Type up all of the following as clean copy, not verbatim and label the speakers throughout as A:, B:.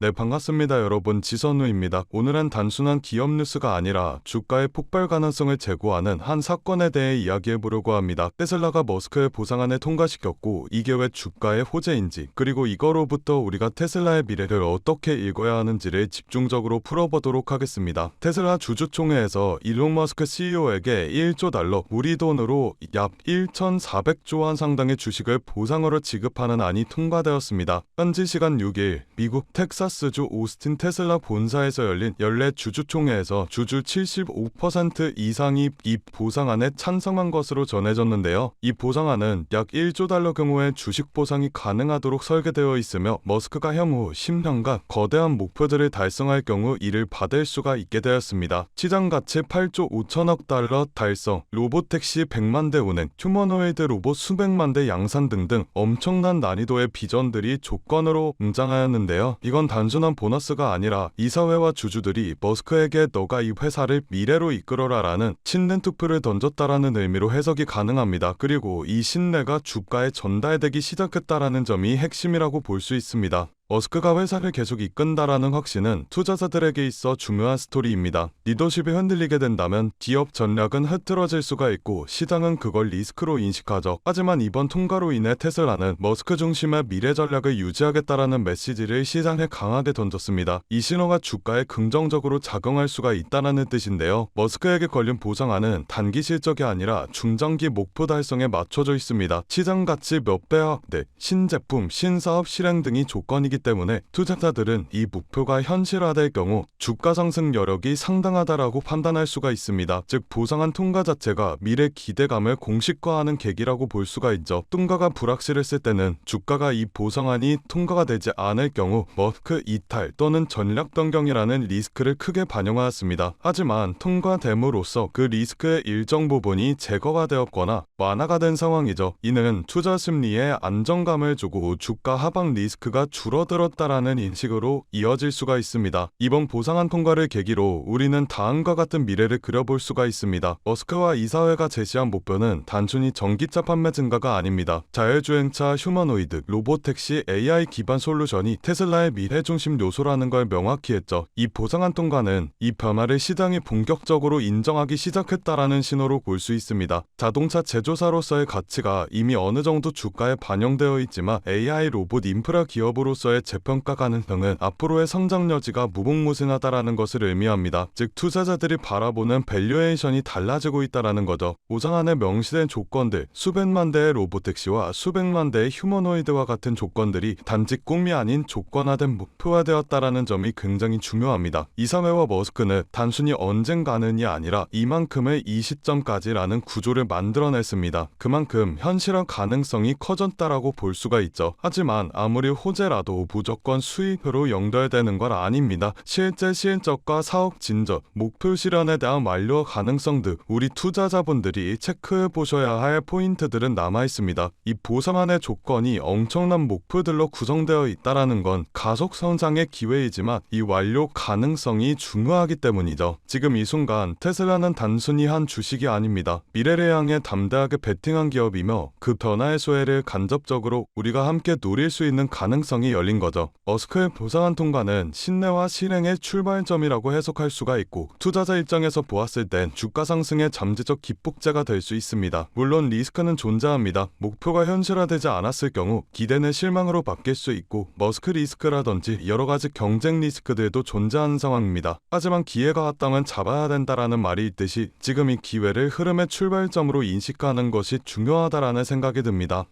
A: 네, 반갑습니다. 여러분, 지선우입니다. 오늘은 단순한 기업 뉴스가 아니라 주가의 폭발 가능성을 제고하는 한 사건에 대해 이야기해보려고 합니다. 테슬라가 머스크의 보상안을 통과시켰고 이게 왜 주가의 호재인지, 그리고 이거로부터 우리가 테슬라의 미래를 어떻게 읽어야 하는지를 집중적으로 풀어보도록 하겠습니다. 테슬라 주주총회에서 일론 머스크 CEO에게 1조 달러, 우리 돈으로 약 1,400조 원 상당의 주식을 보상으로 지급하는 안이 통과되었습니다. 현지 시간 6일 미국 텍사스주 오스틴 테슬라 본사에서 열린 연례 주주총회에서 주주 75% 이상이 이 보상안에 찬성한 것으로 전해졌는데요. 이 보상안은 약 1조 달러 규모의 주식 보상이 가능하도록 설계되어 있으며 머스크가 향후 10년간 거대한 목표들을 달성할 경우 이를 받을 수가 있게 되었습니다. 시장 가치 8조 5천억 달러 달성, 로보택시 100만 대 운행, 휴머노이드 로봇 수백만 대 양산 등등 엄청난 난이도의 비전들이 조건으로 등장하였는데요. 이건 단순한 보너스가 아니라 이사회와 주주들이 머스크에게 너가 이 회사를 미래로 이끌어라라는 신뢰 투표를 던졌다라는 의미로 해석이 가능합니다. 그리고 이 신뢰가 주가에 전달되기 시작했다라는 점이 핵심이라고 볼 수 있습니다. 머스크가 회사를 계속 이끈다라는 확신은 투자자들에게 있어 중요한 스토리입니다. 리더십이 흔들리게 된다면 기업 전략은 흐트러질 수가 있고 시장은 그걸 리스크로 인식하죠. 하지만 이번 통과로 인해 테슬라는 머스크 중심의 미래 전략을 유지하겠다라는 메시지를 시장에 강하게 던졌습니다. 이 신호가 주가에 긍정적으로 작용할 수가 있다는 뜻인데요. 머스크에게 걸린 보상안은 단기 실적이 아니라 중장기 목표 달성에 맞춰져 있습니다. 시장 가치 몇 배 확대, 신제품, 신사업 실행 등이 조건이기 때문에 투자자들은 이 목표가 현실화될 경우 주가 상승 여력이 상당하다라고 판단할 수가 있습니다. 즉 보상안 통과 자체가 미래 기대감을 공식화하는 계기라고 볼 수가 있죠. 통과가 불확실했을 때는 주가가 이 보상안이 통과가 되지 않을 경우 머스크 이탈 또는 전략 변경이라는 리스크를 크게 반영하였습니다. 하지만 통과됨으로써 그 리스크의 일정 부분이 제거가 되었거나 완화가 된 상황이죠. 이는 투자 심리에 안정감을 주고 주가 하방 리스크가 줄어들었다라는 인식으로 이어질 수가 있습니다. 이번 보상안 통과를 계기로 우리는 다음과 같은 미래를 그려볼 수가 있습니다. 머스크와 이사회가 제시한 목표는 단순히 전기차 판매 증가가 아닙니다. 자율주행차, 휴머노이드, 로보택시, AI 기반 솔루션이 테슬라의 미래 중심 요소라는 걸 명확히 했죠. 이 보상안 통과는 이 변화를 시장이 본격적으로 인정하기 시작했다라는 신호로 볼 수 있습니다. 자동차 제조사로서의 가치가 이미 어느 정도 주가에 반영되어 있지만 AI 로봇 인프라 기업으로서의 재평가 가능성은 앞으로의 성장 여지가 무궁무진하다라는 것을 의미합니다. 즉 투자자들이 바라보는 밸류에이션이 달라지고 있다라는 거죠. 보상안에 명시된 조건들, 수백만 대의 로보택시와 수백만 대의 휴머노이드와 같은 조건들이 단지 꿈이 아닌 조건화된 목표화되었다라는 점이 굉장히 중요합니다. 이사회와 머스크는 단순히 언젠가는이 아니라 이만큼의 이 시점까지라는 구조를 만들어냈습니다. 그만큼 현실화 가능성이 커졌다라고 볼 수가 있죠. 하지만 아무리 호재라도 무조건 수익으로 연결되는 건 아닙니다. 실제 실적과 사업 진전, 목표 실현에 대한 완료 가능성 등 우리 투자자분들이 체크해 보셔야 할 포인트들은 남아 있습니다. 이 보상안의 조건이 엄청난 목표들로 구성되어 있다라는 건 가속 성장의 기회이지만 이 완료 가능성이 중요하기 때문이죠. 지금 이 순간 테슬라는 단순히 한 주식이 아닙니다. 미래를 향해 담대하게 베팅한 기업이며 그 변화의 소회를 간접적으로 우리가 함께 누릴 수 있는 가능성이 열린 거죠. 머스크의 보상안 통과는 신뢰와 실행의 출발점이라고 해석할 수가 있고 투자자 입장에서 보았을 땐 주가 상승의 잠재적 기폭제가 될 수 있습니다. 물론 리스크는 존재합니다. 목표가 현실화되지 않았을 경우 기대는 실망으로 바뀔 수 있고 머스크 리스크라든지 여러가지 경쟁 리스크들도 존재하는 상황입니다. 하지만 기회가 왔다면 잡아야 된다라는 말이 있듯이 지금 이 기회를 흐름의 출발점으로 인식하는 것이 중요하다라는 생각이 듭니다.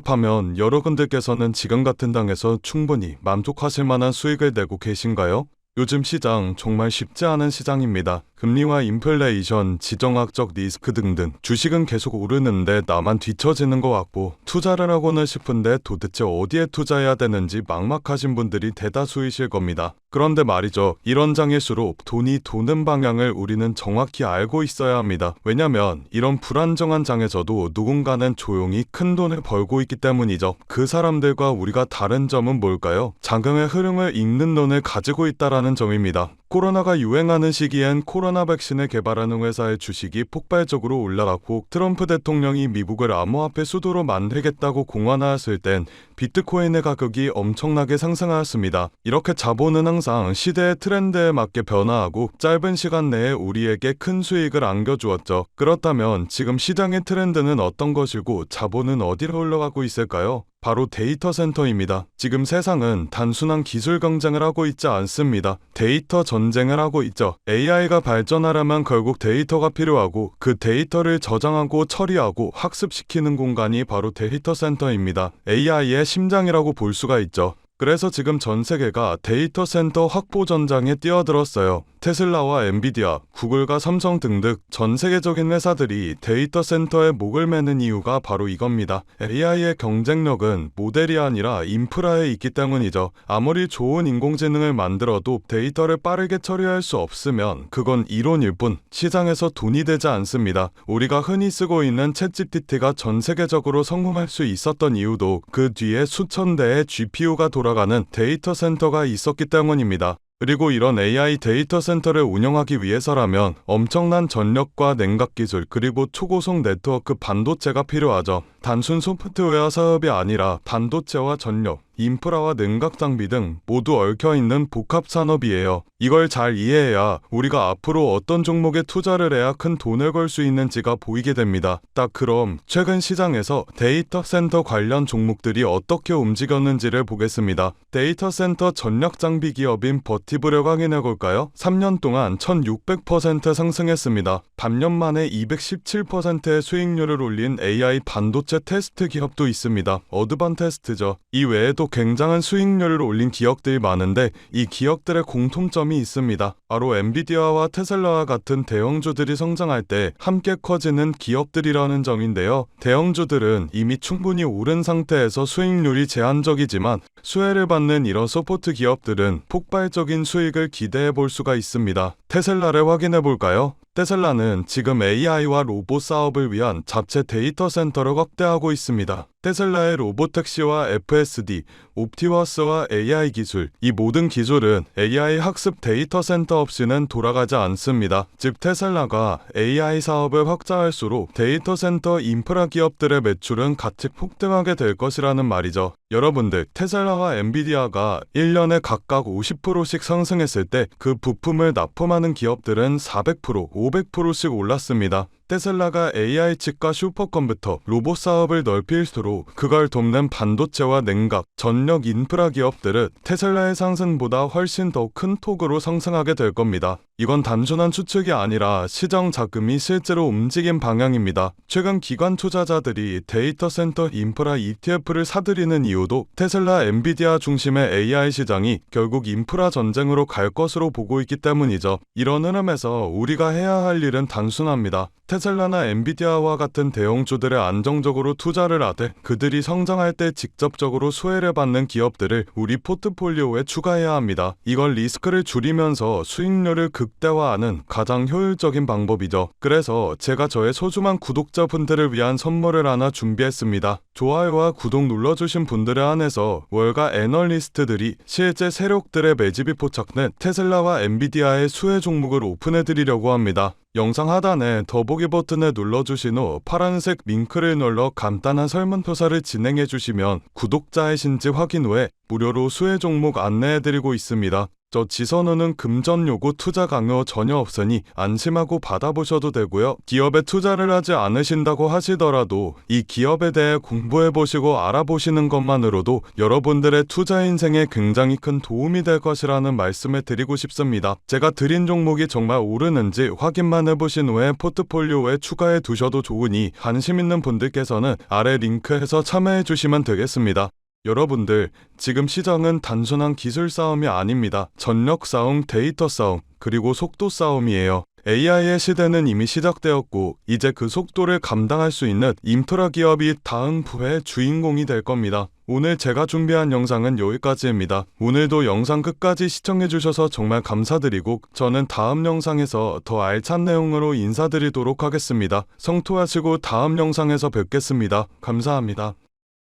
A: 하면 여러분들께서는 지금 같은 당에서 충분히 만족하실 만한 수익을 내고 계신가요? 요즘 시장 정말 쉽지 않은 시장입니다. 금리와 인플레이션, 지정학적 리스크 등등 주식은 계속 오르는데 나만 뒤처지는 것 같고 투자를 하고는 싶은데 도대체 어디에 투자해야 되는지 막막하신 분들이 대다수이실 겁니다. 그런데 말이죠. 이런 장일수록 돈이 도는 방향을 우리는 정확히 알고 있어야 합니다. 왜냐면 이런 불안정한 장에서도 누군가는 조용히 큰 돈을 벌고 있기 때문이죠. 그 사람들과 우리가 다른 점은 뭘까요? 장경의 흐름을 읽는 눈을 가지고 있다라는 점입니다. 코로나가 유행하는 시기엔 코로나 백신을 개발하는 회사의 주식이 폭발적으로 올라갔고, 트럼프 대통령이 미국을 암호화폐 수도로 만들겠다고 공언하였을 땐 비트코인의 가격이 엄청나게 상승하였습니다. 이렇게 자본은 항상 시대의 트렌드에 맞게 변화하고 짧은 시간 내에 우리에게 큰 수익을 안겨주었죠. 그렇다면 지금 시장의 트렌드는 어떤 것이고 자본은 어디로 흘러가고 있을까요? 바로 데이터 센터입니다. 지금 세상은 단순한 기술 경쟁을 하고 있지 않습니다. 데이터 전쟁을 하고 있죠. AI가 발전하려면 결국 데이터가 필요하고, 그 데이터를 저장하고 처리하고 학습시키는 공간이 바로 데이터 센터입니다. AI의 심장이라고 볼 수가 있죠. 그래서 지금 전 세계가 데이터 센터 확보 전장에 뛰어들었어요. 테슬라와 엔비디아, 구글과 삼성 등등 전 세계적인 회사들이 데이터 센터에 목을 매는 이유가 바로 이겁니다. AI의 경쟁력은 모델이 아니라 인프라에 있기 때문이죠. 아무리 좋은 인공지능을 만들어도 데이터를 빠르게 처리할 수 없으면 그건 이론일 뿐 시장에서 돈이 되지 않습니다. 우리가 흔히 쓰고 있는 챗GPT가 전 세계적으로 성공할 수 있었던 이유도 그 뒤에 수천 대의 GPU가 돌아가는 데이터 센터가 있었기 때문입니다. 그리고 이런 AI 데이터 센터를 운영하기 위해서라면 엄청난 전력과 냉각 기술, 그리고 초고속 네트워크 반도체가 필요하죠. 단순 소프트웨어 사업이 아니라 반도체와 전력, 인프라와 냉각 장비 등 모두 얽혀있는 복합 산업이에요. 이걸 잘 이해해야 우리가 앞으로 어떤 종목에 투자를 해야 큰 돈을 벌 수 있는지가 보이게 됩니다. 딱 그럼 최근 시장에서 데이터 센터 관련 종목들이 어떻게 움직였는지를 보겠습니다. 데이터 센터 전력 장비 기업인 버티브를 확인해 볼까요? 3년 동안 1600% 상승했습니다. 반년 만에 217%의 수익률을 올린 AI 반도체 테스트 기업도 있습니다. 어드반테스트죠. 이 외에도 굉장한 수익률을 올린 기업들이 많은데 이 기업들의 공통점이 있습니다. 바로 엔비디아와 테슬라와 같은 대형주들이 성장할 때 함께 커지는 기업들이라는 점인데요. 대형주들은 이미 충분히 오른 상태에서 수익률이 제한적이지만 수혜를 받는 이런 서포트 기업들은 폭발적인 수익을 기대해 볼 수가 있습니다. 테슬라를 확인해 볼까요? 테슬라는 지금 AI와 로봇 사업을 위한 자체 데이터 센터를 확대하고 있습니다. 테슬라의 로보택시와 FSD, 옵티머스와 AI 기술, 이 모든 기술은 AI 학습 데이터 센터 없이는 돌아가지 않습니다. 즉 테슬라가 AI 사업을 확장할수록 데이터 센터 인프라 기업들의 매출은 같이 폭등하게 될 것이라는 말이죠. 여러분들, 테슬라와 엔비디아가 1년에 각각 50%씩 상승했을 때 그 부품을 납품하는 기업들은 400%, 500%씩 올랐습니다. 테슬라가 AI 칩과 슈퍼컴퓨터, 로봇 사업을 넓힐수록 그걸 돕는 반도체와 냉각, 전력 인프라 기업들은 테슬라의 상승보다 훨씬 더 큰 폭으로 상승하게 될 겁니다. 이건 단순한 추측이 아니라 시장 자금이 실제로 움직인 방향입니다. 최근 기관 투자자들이 데이터 센터 인프라 ETF를 사들이는 이유도 테슬라, 엔비디아 중심의 AI 시장이 결국 인프라 전쟁으로 갈 것으로 보고 있기 때문이죠. 이런 흐름에서 우리가 해야 할 일은 단순합니다. 테슬라나 엔비디아와 같은 대형주들에 안정적으로 투자를 하되 그들이 성장할 때 직접적으로 수혜를 받는 기업들을 우리 포트폴리오에 추가해야 합니다. 이걸 리스크를 줄이면서 수익률을 극대화하는 가장 효율적인 방법이죠. 그래서 제가 저의 소중한 구독자분들을 위한 선물을 하나 준비했습니다. 좋아요와 구독 눌러주신 분들에 한해서 월가 애널리스트들이 실제 세력들의 매집이 포착된 테슬라와 엔비디아의 수혜 종목을 오픈해드리려고 합니다. 영상 하단에 더보기 버튼을 눌러주신 후 파란색 링크를 눌러 간단한 설문조사를 진행해주시면 구독자이신지 확인 후에 무료로 수혜 종목 안내해드리고 있습니다. 저 지선우는 금전 요구 투자 강요 전혀 없으니 안심하고 받아보셔도 되고요. 기업에 투자를 하지 않으신다고 하시더라도 이 기업에 대해 공부해보시고 알아보시는 것만으로도 여러분들의 투자 인생에 굉장히 큰 도움이 될 것이라는 말씀을 드리고 싶습니다. 제가 드린 종목이 정말 오르는지 확인만 해보신 후에 포트폴리오에 추가해 두셔도 좋으니 관심 있는 분들께서는 아래 링크에서 참여해 주시면 되겠습니다. 여러분들, 지금 시장은 단순한 기술 싸움이 아닙니다. 전력 싸움, 데이터 싸움, 그리고 속도 싸움이에요. AI의 시대는 이미 시작되었고 이제 그 속도를 감당할 수 있는 인프라 기업이 다음 부의 주인공이 될 겁니다. 오늘 제가 준비한 영상은 여기까지입니다. 오늘도 영상 끝까지 시청해주셔서 정말 감사드리고 저는 다음 영상에서 더 알찬 내용으로 인사드리도록 하겠습니다. 성투하시고 다음 영상에서 뵙겠습니다. 감사합니다.